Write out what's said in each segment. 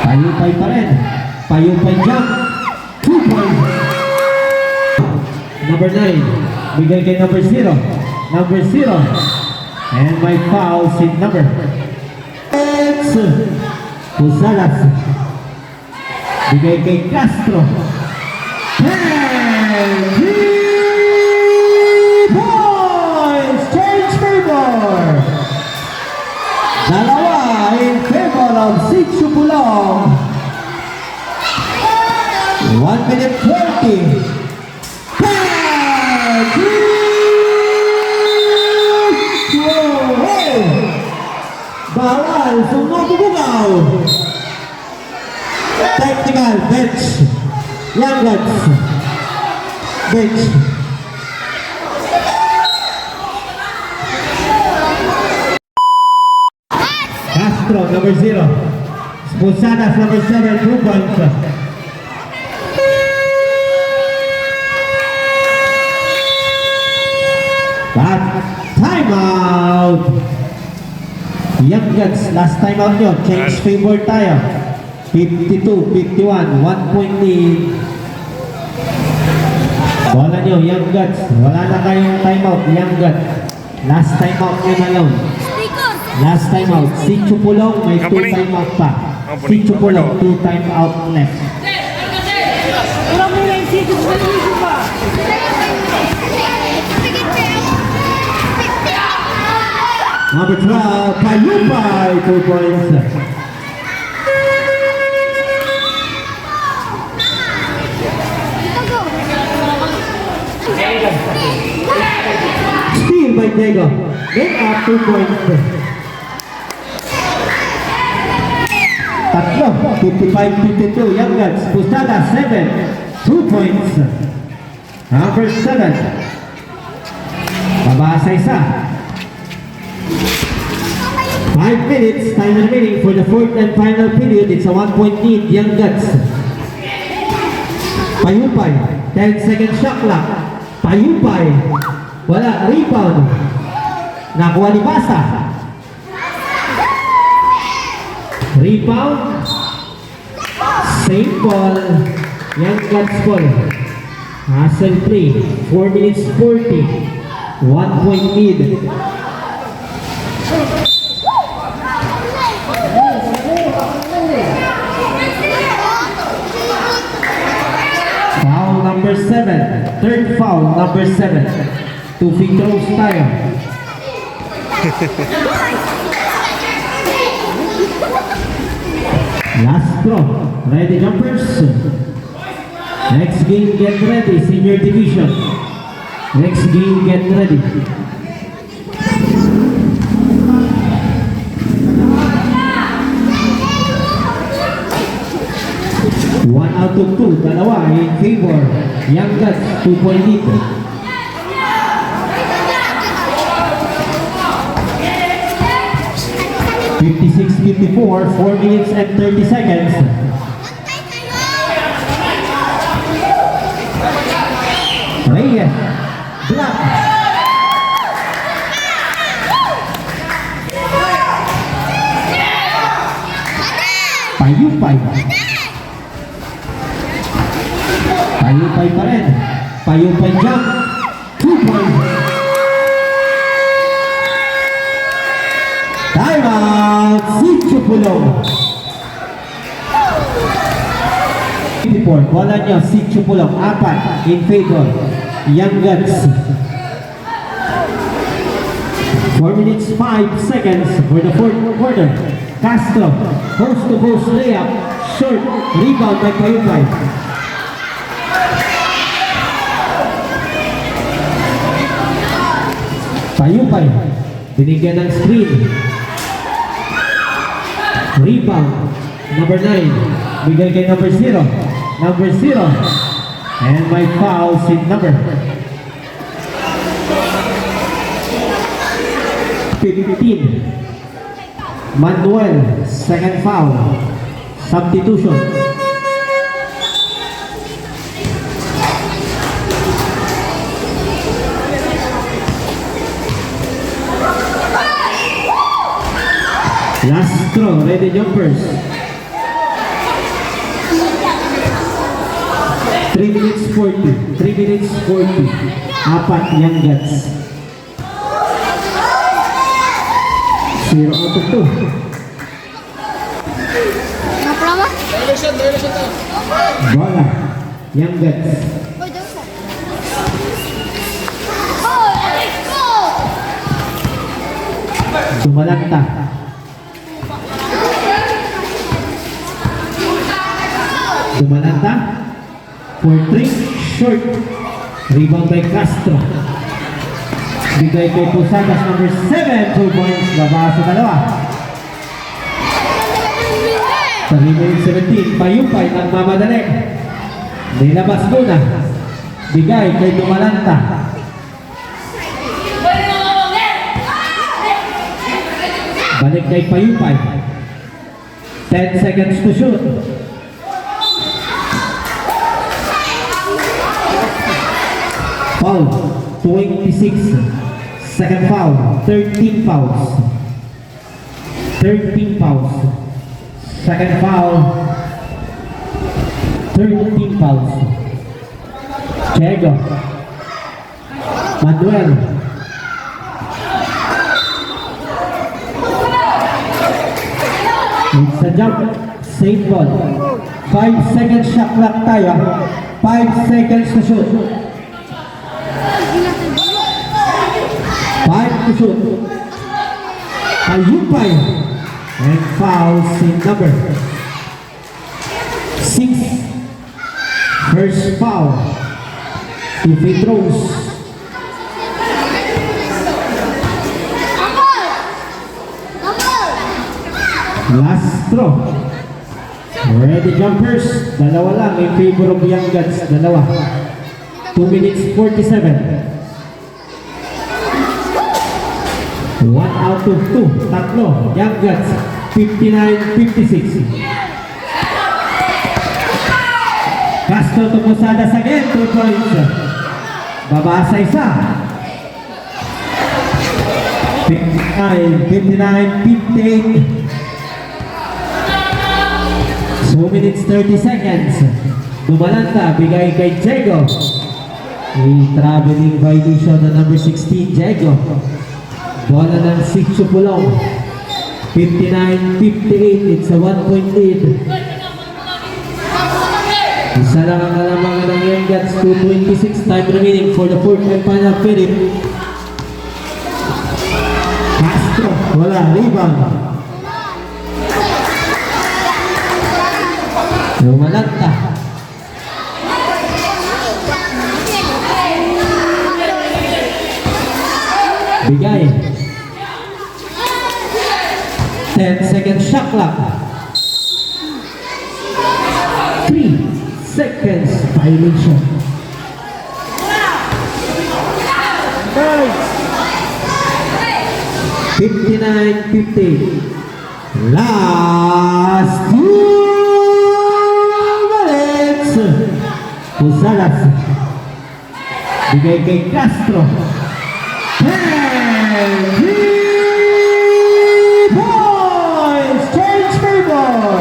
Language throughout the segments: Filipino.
Payupay pa rin. Payupay jump. 2 points. Number 9. Bigay kay number 0. Number 0. And my foul si number. It's Pusalas. Bigay kay Castro. 10 points. Change favor. Dalawa in favor of Sitio Pulong. 1 minute 20. Bawal, sumubugaw. Technical, bench. Youngguns. Bench. Castro, number 0. Pusalas, number 7, 2 points. But time out. Youngguns, last time out nyo. Change favor tayo. 52-51. 1 point lead. Bola nyo, Youngguns. Wala na kayong time out, Youngguns. Last time out nyo na yun. Last time out. Sitio Pulong, may 2 time out pa. Sitio Pulong, 2 time out left. Number 12, Payupay, 2 points. Steal by Diego. Make up 2 points. Tatlo, 55-52, Youngguns. Pusalas, 7, 2 points. Number 7. Babasa isa. 5 minutes, time remaining for the 4th and final period. It's a 1 point lead, Youngguns. Payupay, 10 second shot clock. Payupay, wala, rebound. Nakuha ni Basa. Rebound. Same ball. Youngguns ball. Hustle play. 4 minutes 40. 1 point lead. Foul number 7. Third foul, number 7. 2 free throws tayo. Last throw. Ready jumpers. Next game, get ready. Senior division. Next game, get ready. One out of 2, dalawa in favor. Youngguns, 2 point lead. (56-54), 4 minutes and 30 seconds. Reyes, block. Payupay. Payupay pa rin. Payupay jump. 2 points. Time out. Sitio Pulong. 54. Bola nyo. Sitio Pulong. 4 in favor. Youngguns. 4 minutes 5 seconds for the 4th quarter. Castro. Post to post layup. Short. Rebound by Payupay. Payupay, binigyan ng screen. Rebound, number 9, bigay kay number 0. Number 0. And my foul si number 15. Manuel, second foul. Substitution. Last throw, ready jumpers. 3 minutes 40. 3 minutes 40. Apat Young Guns. 0 out of 2. Naprama? Bola. Young Guns. Sumalanta. Sumalanta. For 3. Short. Rebound by Castro. Bigay kay Posadas number 7. 2 points. Baba sa dalawa. Sa minute 17. Payupay ang mamadali. Nilabas muna. Bigay kay Dumalanta. Balik kay Payupay. 10 seconds to shoot. Foul. 26. Second foul. 13 fouls. 13 fouls. Second foul. 13 fouls. Diego. Manuel. It's a jump. Safe ball. 5 seconds shot clock tayo. 5 seconds to shoot. 5 to shoot. Ayupay. And fouls in number 6. First foul. 2 free throws. Last throw. Ready jumpers. Dalawa lang in favor of Young Guns. Dalawa. 2 minutes 47. 1 out of 2. Tatlo. Young Guns. 59-56. Castro to Posadas again. 2 points. Baba sa isa. 59-58. 2 minutes 30 seconds. Dumalanta, bigay kay Diego. A traveling violation na number 16, Diego. Bola ng Sitio Pulong. 59-58. It's a 1-point lead. Isa lang ang alamangan ng Young Guns. 2:26 time remaining for the fourth and final period. Castro, wala. Rebound. Dumalanta. Bigay. 10 seconds shot clock. 3 seconds violation. $59.50. Last 2 minutes. Posadas. Bigay kay Castro. 3 points. Change favor.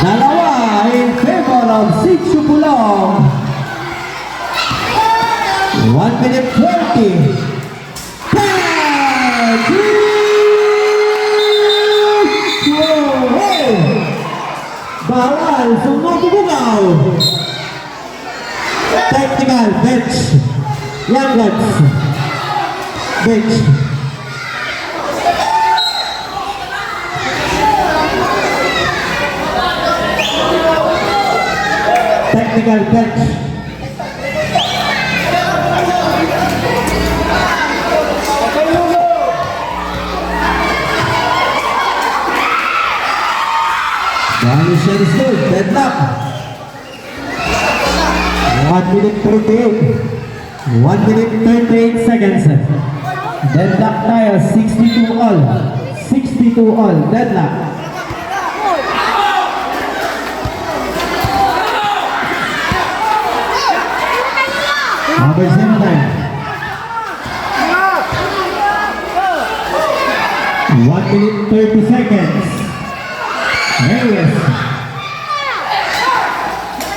Dalawa in favor of Sitio Pulong. 1 minute 20. Bawal, sumubugaw. Technical bench. Young Guns. Bench. Technical bench. Violation is good. Deadlock. 1 minute 38. 1 minute 38 seconds. Deadlock tayo. 62 all. 62 all. Deadlock. Number 7. 1 minute 30 seconds. Yes.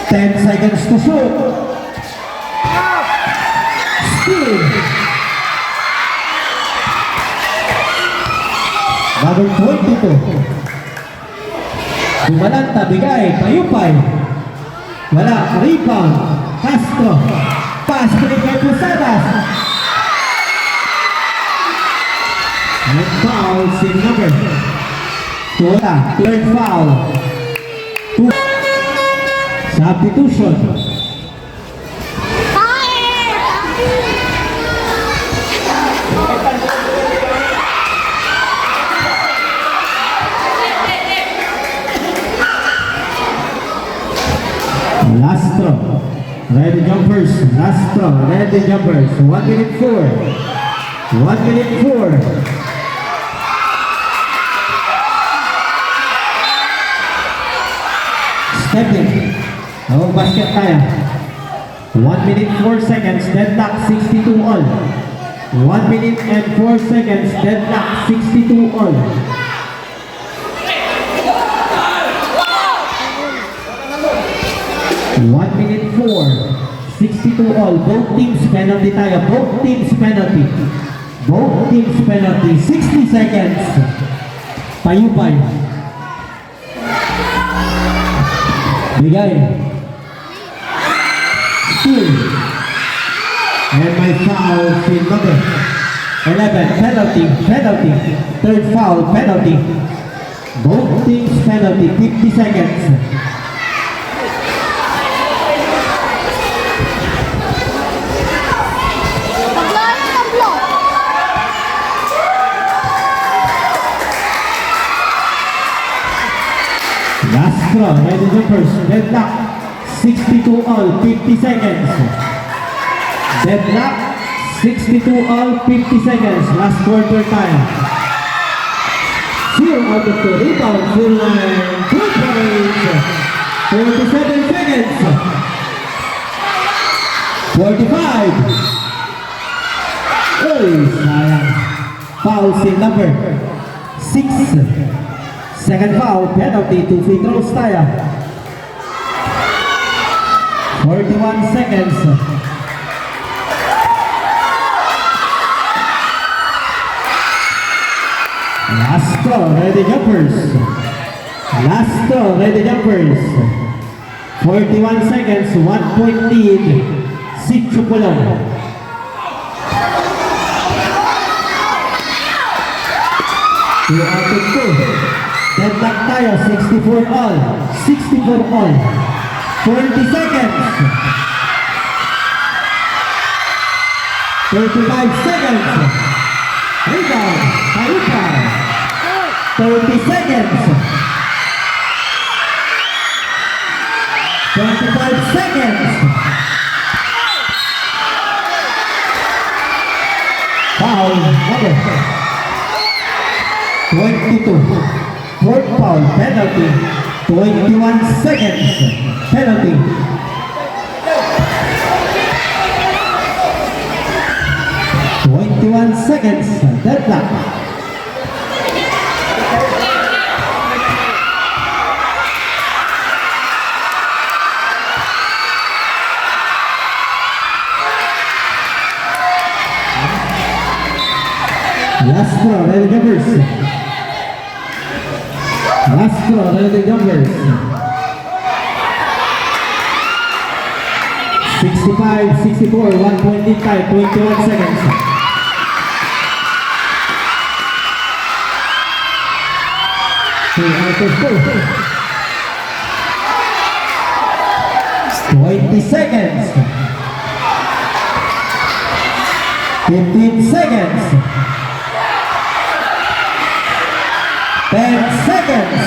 10 to shoot. Steal. Number 22. Dumalanta, bigay, Payupay. Wala, rebound. Castro. Pass, break kay Posadas. And foul, si number. Wala, third foul. Substitution. Lastro, ready jumpers, Lastro, ready jumpers, 1 minute 4, 1 minute 4. Stepping, oh basket tayo, 1 minute 4 seconds, deadlock 62 all, 1 minute and 4 seconds, deadlock 62 all. 1 minute 4, 62 all, both teams penalty tayo, both teams penalty. Both teams penalty, 60 seconds. Payupay. Bigay. Steal. And my foul, team number 11, penalty, penalty. Third foul, penalty. Both teams penalty, 50 seconds. Lastro, ready jumpers, deadlock, 62 all, 50 seconds. Deadlock, 62 all, 50 seconds. Last quarter time. 0 out of 2, rebound, full line, 2 points. 47 seconds. 45. Uy, sayang. Foul si number 6. Second foul, penalty, 2 free throws tayo. 41 seconds. Lastro, ready jumpers. Lastro, ready jumpers. 41 seconds, 1 point lead. Sitio Pulong. Two out of 2. Deadlock tayo, 64 all. 64 all. 40 seconds. 35 seconds. Rebound. Payupay. 30 seconds. 25 seconds. Foul number 22. Fourth foul, penalty, 21 seconds, penalty. Seconds, deadlock. Lastro, ready jumpers. Lastro, ready jumpers. 65, 64, 1 point lead tayo, 21 seconds. Out of 20 seconds. 15 seconds. 10 seconds.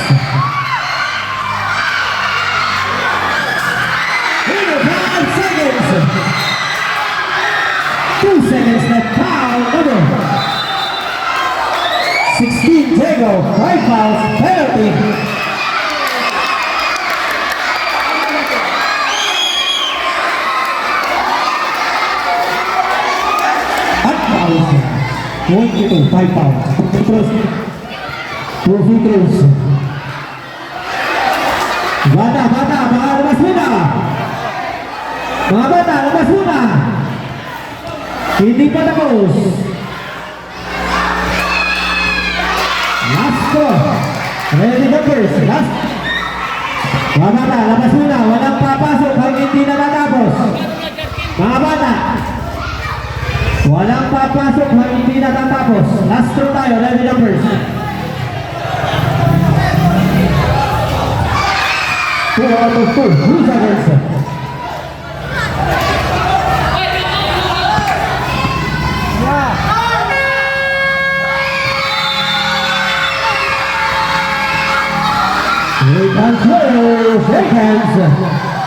5 seconds. 2 seconds left. Foul number 16, Diego. 5 fouls, penalty. At fouls. 22, 5 fouls. 2 free throws. Bata, bata, makalabas mo na. Mga bata, labas muna. Hindi pa tapos. Last ko. Ready numbers. Last. Mga bata, labas muna. Walang papasok hanggang hindi natatapos. Mga bata. Walang papasok hanggang hindi natatapos. Last throw tayo. Ready numbers. 2 out of 4. Who's against? Here comes Shake hands.